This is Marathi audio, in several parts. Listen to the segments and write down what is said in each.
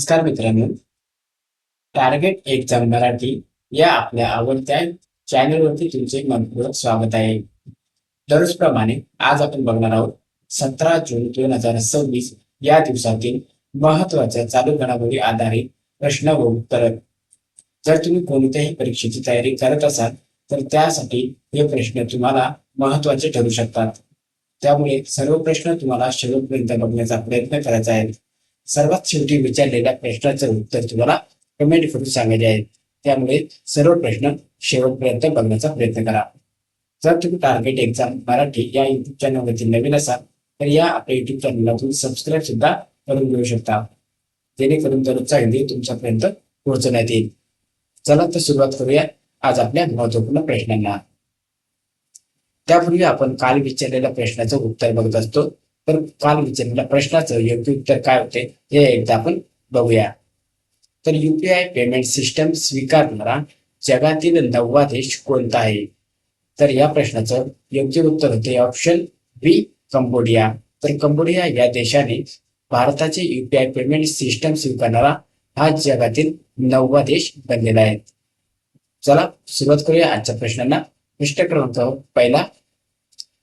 नमस्कार मित्रांनो, टार्गेट एक्झाम मराठी या आपल्या आवडत्या चॅनलवरती तुमचे मनपूर्वक स्वागत आहे. दररोजप्रमाणे आज आपण बघणार आहोत 17 जून 2026 या दिवसातील महत्वाच्या चालू घडामोडी आधारित प्रश्न व उत्तर. जर तुम्ही कोणत्याही परीक्षेची तयारी करत असाल तर त्यासाठी हे प्रश्न तुम्हाला महत्वाचे ठरू शकतात. त्यामुळे सर्व प्रश्न तुम्हाला शेवटपर्यंत बघण्याचा प्रयत्न करायचा आहे. सर्वात शेवटी विचारलेल्या प्रश्नाचं उत्तर तुम्हाला कमेंट करून सांगायचे आहे. त्यामुळे सर्व प्रश्न शेवटपर्यंत बघण्याचा प्रयत्न करा. जर तुम्ही टार्गेट एक्झाम मराठी या युट्यूब चॅनलवरती नवीन असाल तर या आपल्या युट्यूब चॅनलला तुम्ही सबस्क्राईब सुद्धा करून घेऊ शकता, जेणेकरून दररोजचा व्हिडिओ तुमच्यापर्यंत पोहोचण्यात येईल. चला तर सुरुवात करूया आज आपल्या महत्वपूर्ण प्रश्नांना. त्यापूर्वी आपण काल विचारलेल्या प्रश्नाचं उत्तर बघत असतो. तर काल विचारलेल्या प्रश्नाचं योग्य उत्तर काय होते हे एकदा आपण बघूया. तर युपीआय पेमेंट सिस्टम स्वीकारणारा जगातील 9वा देश कोणता आहे? तर या प्रश्नाचं योग्य उत्तर होते ऑप्शन बी, कंबोडिया. तर कंबोडिया या देशाने भारताचे युपीआय पेमेंट सिस्टम स्वीकारणारा हा जगातील 9वा देश बनलेला आहे. चला सुरुवात करूया आजच्या प्रश्नांना. प्रश्न क्रमांक पहिला,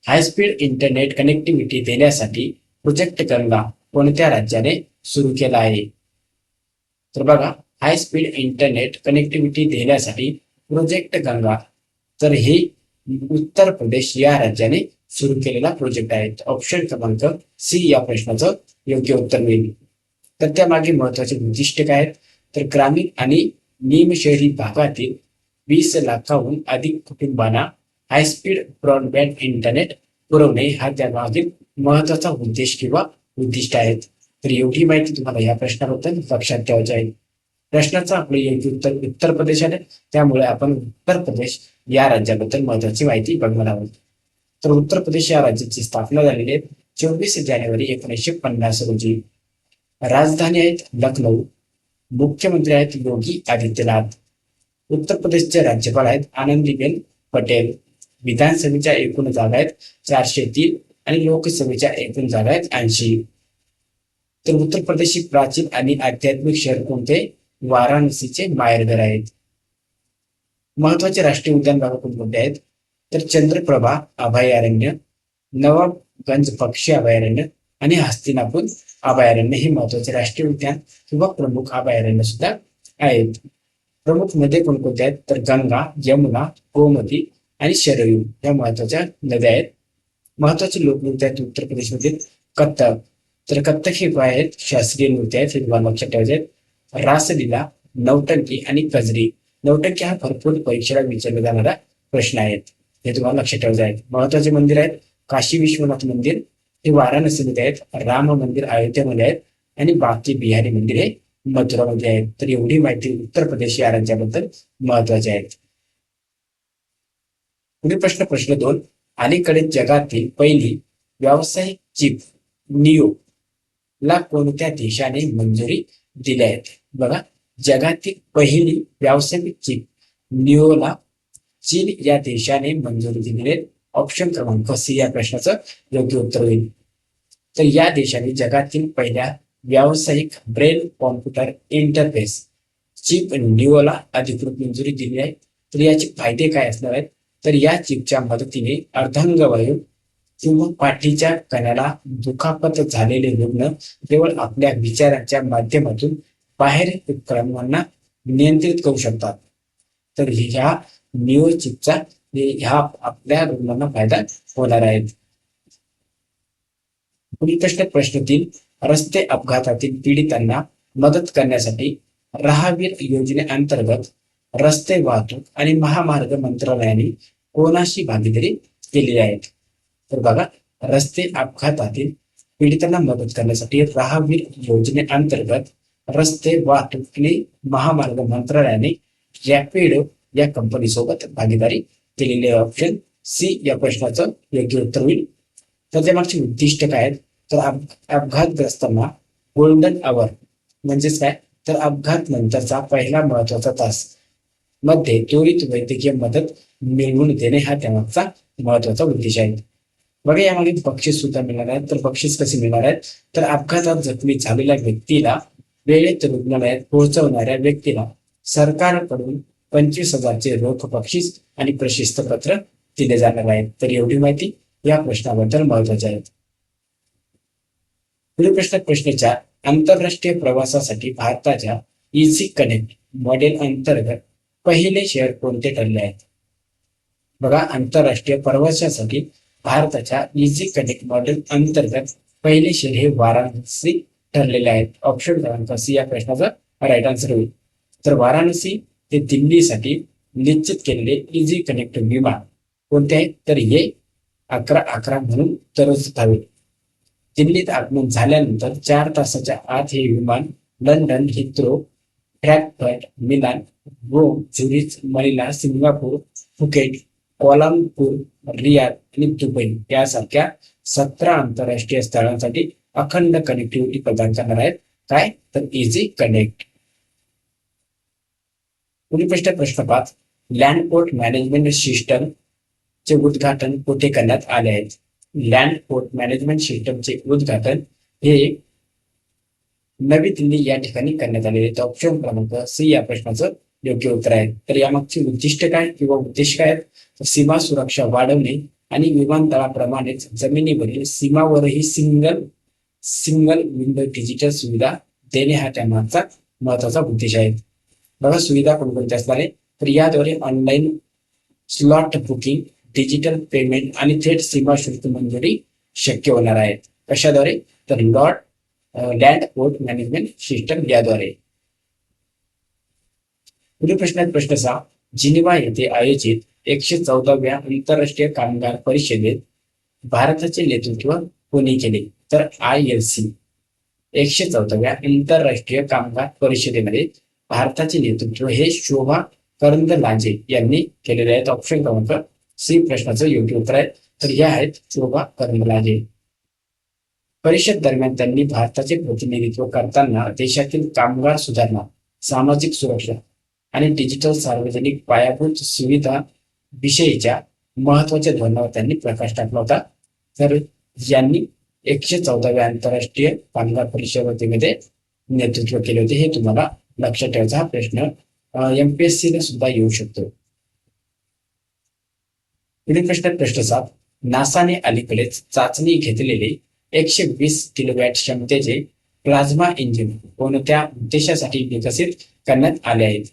हाय स्पीड इंटरनेट कनेक्टिव्हिटी देण्यासाठी प्रोजेक्ट गंगा कोणत्या राज्याने सुरू केला आहे? तर बघा, हाय स्पीड इंटरनेट कनेक्टिव्हिटी देण्यासाठी प्रोजेक्ट गंगा, तर हे उत्तर प्रदेश या राज्याने सुरू केलेला प्रोजेक्ट आहे. ऑप्शन क्रमांक सी या प्रश्नाचं योग्य उत्तर मिळेल. तर त्यामागे महत्वाचे उद्दिष्ट काय आहेत? तर ग्रामीण आणि निमशहरी भागातील 20 लाखाहून अधिक कुटुंबांना हायस्पीड ब्रॉडबँड इंटरनेट पुरवणे हा त्यामागील महत्वाचा उद्देश किंवा उद्दिष्ट आहेत. तर एवढी माहिती तुम्हाला या प्रश्नाबद्दल लक्षात ठेवायची आहे. प्रश्नाचं आपले योग्य उत्तर उत्तर प्रदेश आहे, त्यामुळे आपण उत्तर प्रदेश या राज्याबद्दल महत्वाची माहिती बघणार आहोत. तर उत्तर प्रदेश या राज्याची स्थापना झालेली आहे 24 जानेवारी 1950 रोजी. राजधानी आहेत लखनौ. मुख्यमंत्री आहेत योगी आदित्यनाथ. उत्तर प्रदेशचे राज्यपाल आहेत आनंदीबेन पटेल. विधानसभेच्या एकूण जागा आहेत 403 आणि लोकसभेच्या एकूण जागा आहेत 80. तर उत्तर प्रदेशची प्राचीन आणि आध्यात्मिक शहर कोणते? वाराणसीचे माहेरघर आहेत. महत्वाचे राष्ट्रीय उद्यान बघा कोणते आहेत? तर चंद्रप्रभा अभयारण्य, नवाबगंज पक्षी अभयारण्य आणि हस्तिनापूर अभयारण्य हे महत्वाचे राष्ट्रीय उद्यान किंवा प्रमुख अभयारण्य सुद्धा आहेत. प्रमुख नद्या कोणकोणत्या आहेत? तर गंगा, यमुना, गोमती आणि शरयू या महत्वाच्या नद्या आहेत. महत्वाचे लोकनृत्य आहेत उत्तर प्रदेशमध्ये कथ्थक. तर कथ्थक हे काय आहेत? शास्त्रीय नृत्य आहेत, हे तुम्हाला लक्षात ठेवायचे आहेत. रासलीला, नौटंकी आणि कजरी. नौटंकी हा भरपूर परीक्षेला विचारला जाणारा प्रश्न आहे, हे तुम्हाला लक्षात ठेवायचे आहेत. महत्वाचे मंदिर आहेत काशी विश्वनाथ मंदिर हे वाराणसीमध्ये आहेत, राम मंदिर अयोध्येमध्ये आहेत आणि बाकी बिहारी मंदिर हे मथुरामध्ये आहेत. तर एवढी माहिती उत्तर प्रदेश या राज्याबद्दल महत्वाची आहेत. पुढील प्रश्न 2, अलीकडे जगातील पहिली व्यावसायिक चिप नियो ला कोणत्या देशाने मंजुरी दिली आहे? बघा, जगातील पहिली व्यावसायिक चिप नियोला चीन या देशाने मंजुरी दिली आहे. ऑप्शन क्रमांक सी या प्रश्नाचं योग्य उत्तर होईल. तर या देशाने जगातील पहिल्या व्यावसायिक brain computer interface chip Niyola अधिकृत मंजुरी दिली आहे. तर याचे फायदे काय असणार आहेत? तर या चिपच्या मदतीने अर्धांगवायू किंवा पाठीच्या कण्याला दुखापत झालेले रुग्ण केवळ आपल्या विचारांच्या माध्यमातून बाहेर उपक्रमांना नियंत्रित करू शकतात. तर ह्या नियो चिपचा ह्या आपल्या रुग्णांना फायदा होणार आहे. पुढील प्रश्न 3, रस्ते अपघातातील पीडितांना मदत करण्यासाठी राहवीर योजनेअंतर्गत रस्ते वाहतूक आणि महामार्ग मंत्रालयाने कोणाशी भागीदारी केलेली आहे? तर बघा, रस्ते अपघातातील पीडितांना मदत करण्यासाठी राहवीर योजनेअंतर्गत रस्ते वाहतूक आणि महामार्ग मंत्रालयाने रॅपिडो या कंपनी सोबत भागीदारी केलेली आहे. ऑप्शन सी या प्रश्नाचं योग्य उत्तर होईल. तर त्यामागचे उद्दिष्ट काय आहेत? तर अपघातग्रस्तांना गोल्डन आवर म्हणजेच काय? तर अपघात नंतरचा पहिला महत्वाचा तास मध्ये त्वरित वैद्यकीय मदत मिळवून देणे हा त्यामागचा महत्वाचा उद्देश आहे. बघा, यामागे बक्षीस सुद्धा मिळणार आहेत. तर बक्षीस कसे मिळणार आहेत? तर अपघातात जखमी झालेल्या व्यक्तीला वेळेत रुग्णालयात पोहोचवणाऱ्या व्यक्तीला सरकारकडून 25,000चे रोख बक्षीस आणि प्रशस्ती पत्र दिले जाणार आहे. तर एवढी माहिती या प्रश्नाबद्दल महत्वाची आहे. पुढील प्रश्न 4. आंतरराष्ट्रीय प्रवासासाठी भारताच्या इझी कनेक्ट मॉडेल अंतर्गत पहिले शहर कोणते ठरले आहेत? बघा, आंतरराष्ट्रीय प्रवासासाठी भारताच्या इझी कनेक्ट मॉडेल अंतर्गत पहिले शहर हे वाराणसी ठरलेले आहेत. ऑप्शन क्रमांक सी या प्रश्नाचा राईट आन्सर होईल. तर वाराणसी ते दिल्लीसाठी निश्चित केलेले इझी कनेक्ट विमान कोणते आहेत? तर हे 11-11 म्हणून दररोज धावेल. दिल्लीत आगमन झाल्यानंतर 4 तासाच्या आत हे विमान London, Heathrow, Frankfurt, Milan, Rome, Zurich, Manila, Singapore, Phuket, Kuala Lumpur, Riyadh आणि दुबई यासारख्या 17 आंतरराष्ट्रीय स्थळांसाठी अखंड कनेक्टिव्हिटी प्रदान करणार आहेत. काय? तर इझी कनेक्ट. पुढील प्रश्न 5. लँड पोर्ट मॅनेजमेंट सिस्टम चे उद्घाटन कुठे करण्यात आले आहेत? लँड पोर्ट मॅनेजमेंट सिस्टमचे उद्घाटन हे नवी दिल्ली या ठिकाणी करण्यात आलेले आहे. ऑप्शन क्रमांक सी या प्रश्नाचं योग्य उत्तर आहे. तर यामागचे उद्दिष्ट काय किंवा उद्देश काय आहेत? तर सीमा सुरक्षा वाढवणे आणि विमानतळाप्रमाणेच जमिनीवरील सीमावरही सिंगल विंडो डिजिटल सुविधा देणे हा त्यामागचा महत्वाचा उद्देश आहे. बघा, सुविधा कोणकोणत्या असणार आहे? तर याद्वारे online slot booking, digital payment आणि थेट सीमा शुल्क मंजुरी शक्य होणार आहे. कशाद्वारे? तर लँड पोर्ट मॅनेजमेंट सिस्टम याद्वारे. पुढील प्रश्न 6. जिनिव्हा येथे आयोजित 114व्या आंतरराष्ट्रीय कामगार परिषदेत भारताचे नेतृत्व कोणी केले? तर ILC 114व्या आंतरराष्ट्रीय कामगार परिषदेमध्ये भारताचे नेतृत्व हे शोभा करंदलाजे यांनी केलेले आहेत. ऑप्शन क्रमांक सी प्रश्नाचं योग्य उत्तर आहे. तर या आहेत शोभा करंदलाजे. परिषद दरम्यान त्यांनी भारताचे प्रतिनिधित्व करताना देशातील कामगार सुधारणा, सामाजिक सुरक्षा आणि डिजिटल सार्वजनिक पायाभूत सुविधा विषयीच्या महत्वाच्या धोरणावर त्यांनी प्रकाश टाकला होता. तर यांनी 114व्या आंतरराष्ट्रीय कामगार परिषदेमध्ये नेतृत्व केले होते. हे तुम्हाला लक्षात ठेवायचा हा प्रश्न MPSC ला सुद्धा येऊ शकतो. पुढील प्रश्न 7. नासाने अलीकडेच चाचणी घेतलेले 120 किलोवॅट क्षमतेचे प्लाझ्मा इंजिन कोणत्या उद्देशासाठी विकसित करण्यात आले आहेत?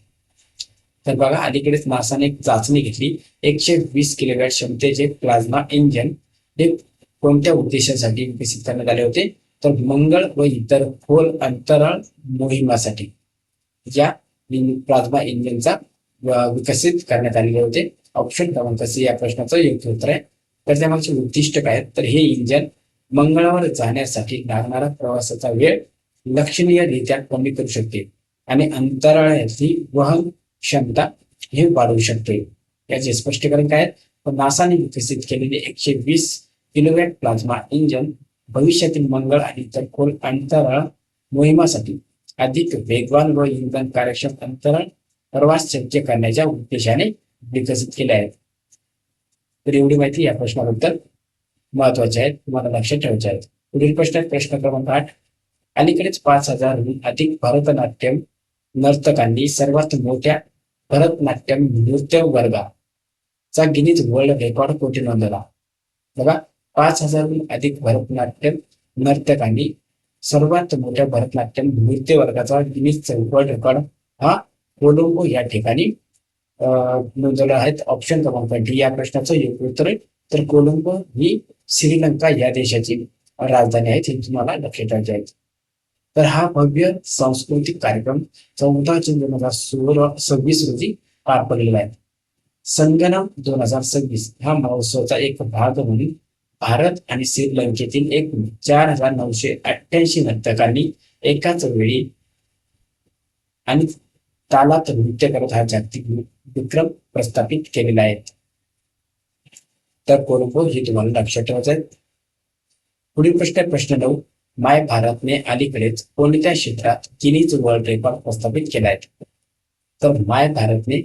तर बघा, अलीकडेच नासाने एक चाचणी घेतली. 120 किलोवॅट क्षमतेचे प्लाझ्मा इंजिन हे कोणत्या उद्देशासाठी विकसित करण्यात आले होते? तर मंगळ व इतर खोल अंतराळ मोहिमासाठी या प्लाझ्मा इंजिनचा विकसित करण्यात आलेले होते. ऑप्शन क्रमांक सी या प्रश्नाचं योग्य उत्तर आहे. तर त्यामागचे उद्दिष्ट काय? तर हे इंजिन मंगळावर जाण्यासाठी लागणारा प्रवासाचा वेळ लक्षणीयरित्या कमी करू शकते आणि अंतराळातली वहन क्षमता हे वाढवू शकते. याचे स्पष्टीकरण काय? नासाने विकसित केलेले 120 किलोवॅट प्लाझ्मा इंजिन भविष्यातील मंगळ आणि इतर खोल अंतराळ मोहिमासाठी अधिक वेगवान व इंधन कार्यक्षम अंतराळ प्रवास शक्य करण्याच्या उद्देशाने विकसित केले आहेत. तर एवढी माहिती या प्रश्नाबद्दल महत्वाची आहे, तुम्हाला लक्षात ठेवायचे आहेत. पुढील प्रश्न क्रमांक 8. अलीकडेच 5,000हून अधिक भरतनाट्यम नर्तकांनी सर्वात मोठ्या भरतनाट्यम नृत्य वर्गाचा गिनीज वर्ल्ड रेकॉर्ड कोठे नोंदवला? बघा, 5,000हून अधिक भरतनाट्यम नर्तकांनी सर्वात मोठ्या भरतनाट्यम नृत्य वर्गाचा गिनीज वर्ल्ड रेकॉर्ड हा कोलंबो या ठिकाणी नोंदवला आहे. ऑप्शन क्रमांक डी या प्रश्नाचं योग्य उत्तर आहे. तर कोलंबो ही श्रीलंका या देशाची राजधानी आहे, हे तुम्हाला लक्षात ठेवायचे आहे. तर हा भव्य सांस्कृतिक कार्यक्रम 14 जून 2026 रोजी पार पडलेला आहे. संगणम 2026 हा महोत्सवाचा एक भाग म्हणून भारत आणि श्रीलंकेतील एकूण 4,988 नर्तकांनी एकाच वेळी आणि तालात नृत्य करत हा जागतिक विक्रम प्रस्थापित केलेला आहे. तर कोलंबो हे तुम्हाला लक्षात ठेवायचं आहे. पुढील प्रश्न 9. माय भारतने अलीकडेच कोणत्या क्षेत्रात गिनीज वर्ल्ड रेकॉर्ड प्रस्थापित केला आहे? तर माय भारतने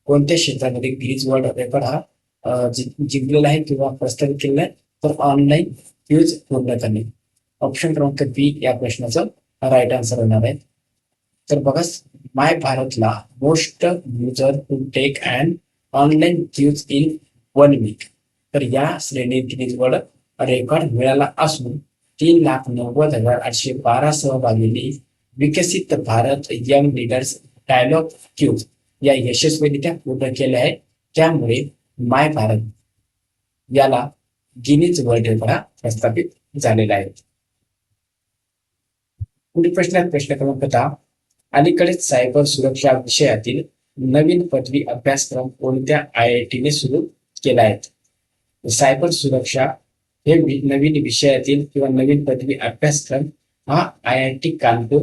कोणत्या क्षेत्रामध्ये गिनीज वर्ल्ड रेकॉर्ड हा जिंकलेला आहे किंवा प्रस्थापित केलेला आहे? तर ऑनलाईन क्यूज पूर्ण करणे. ऑप्शन क्रमांक बी या प्रश्नाचं राईट आन्सर होणार आहे. तर बघा, माय भारतला most user to take and online quiz in 1 week. तर या श्रेणीत निवड रेकॉर्ड मिळाला असून 3,90,812 सहभागींनी Viksit Bharat young leaders dialogue quiz या यशस्वीरित्या पूर्ण केल्या आहे. त्यामुळे माय भारत याला गिनीज वर्ल्ड रेकॉर्ड प्रस्थापित झालेला आहे. पुढील प्रश्न आहे प्रश्न क्रमांक 10. अलीकडेच सायबर सुरक्षा विषयातील नवीन पदवी अभ्यासक्रम कोणत्या IIT ने सुरू केला आहे? सायबर सुरक्षा हे नवीन विषयातील किंवा नवीन पदवी अभ्यासक्रम हा IIT कानपूर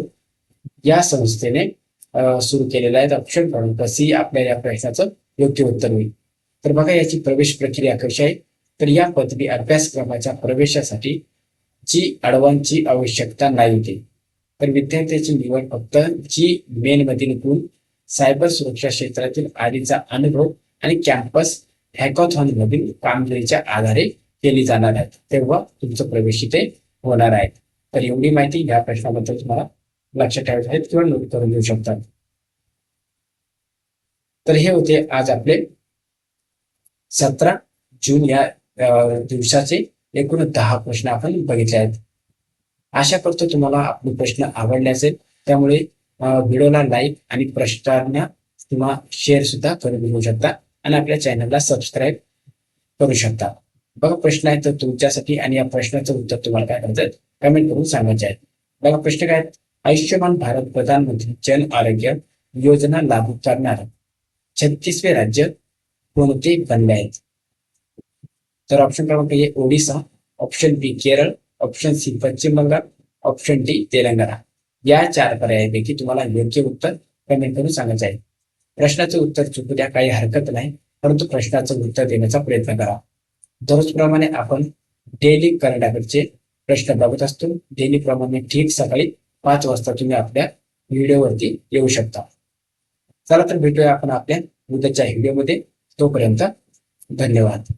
या संस्थेने सुरू केलेला आहे. ऑप्शन क्रमांक सी आपल्या या प्रश्नाचं योग्य उत्तर होईल. तर बघा, याची प्रवेश प्रक्रिया कशी आहे. तर या पदवी अभ्यासक्रमाच्या प्रवेशासाठी जी ॲडव्हान्सची आवश्यकता नाही होती. तर विद्यार्थ्याची निवड फक्त जी मेन मधील गुण, सायबर सुरक्षा क्षेत्रातील आधीचा अनुभव आणि कॅम्पस हॅकॉथॉन मधील कामगिरीच्या आधारे केली जाणार आहे. तेव्हा तुमचं प्रवेश इथे होणार आहे. तर एवढी माहिती या प्रश्नाबद्दल तुम्हाला लक्षात ठेवायची आहे किंवा नोट करून घेऊ शकता. तर हे होते आज आपले 17 जून या दिवसाचे एकूण 10 प्रश्न आपण बघितले आहेत. आशा करतो तुम्हाला आपले प्रश्न आवडले असेल. त्यामुळे व्हिडिओला लाईक आणि प्रश्नांना किंवा शेअर सुद्धा करून घेऊ शकता आणि आपल्या चॅनलला सबस्क्राईब करू शकता. बघा, प्रश्न आहे तर तुमच्यासाठी आणि या प्रश्नाचं उत्तर तुम्हाला काय करायचं कमेंट करून सांगायचे आहे. बघा, प्रश्न काय आहेत. आयुष्यमान भारत प्रधानमंत्री जन आरोग्य योजना लागू करणार 36वे राज्य कोणते बनले आहेत? तर ऑप्शन क्रमांक ए ओडिसा, ऑप्शन बी केरळ, ऑप्शन सी पश्चिम बंगाल, ऑप्शन डी तेलंगणा. या 4 पर्यायापैकी तुम्हाला योग्य उत्तर कमेंट करून सांगायचं आहे. प्रश्नाचं उत्तर चुकू द्या, काही हरकत नाही, परंतु प्रश्नाचं उत्तर देण्याचा प्रयत्न करा. दररोजप्रमाणे आपण डेली करंट अफेअरचे प्रश्न बघत असतो. डेली प्रमाणे ठीक सकाळी 5 वाजता तुम्ही आपल्या व्हिडिओवरती येऊ शकता. चला तर भेटूया आपण आपल्या उद्याच्या व्हिडिओमध्ये. तोपर्यंत धन्यवाद.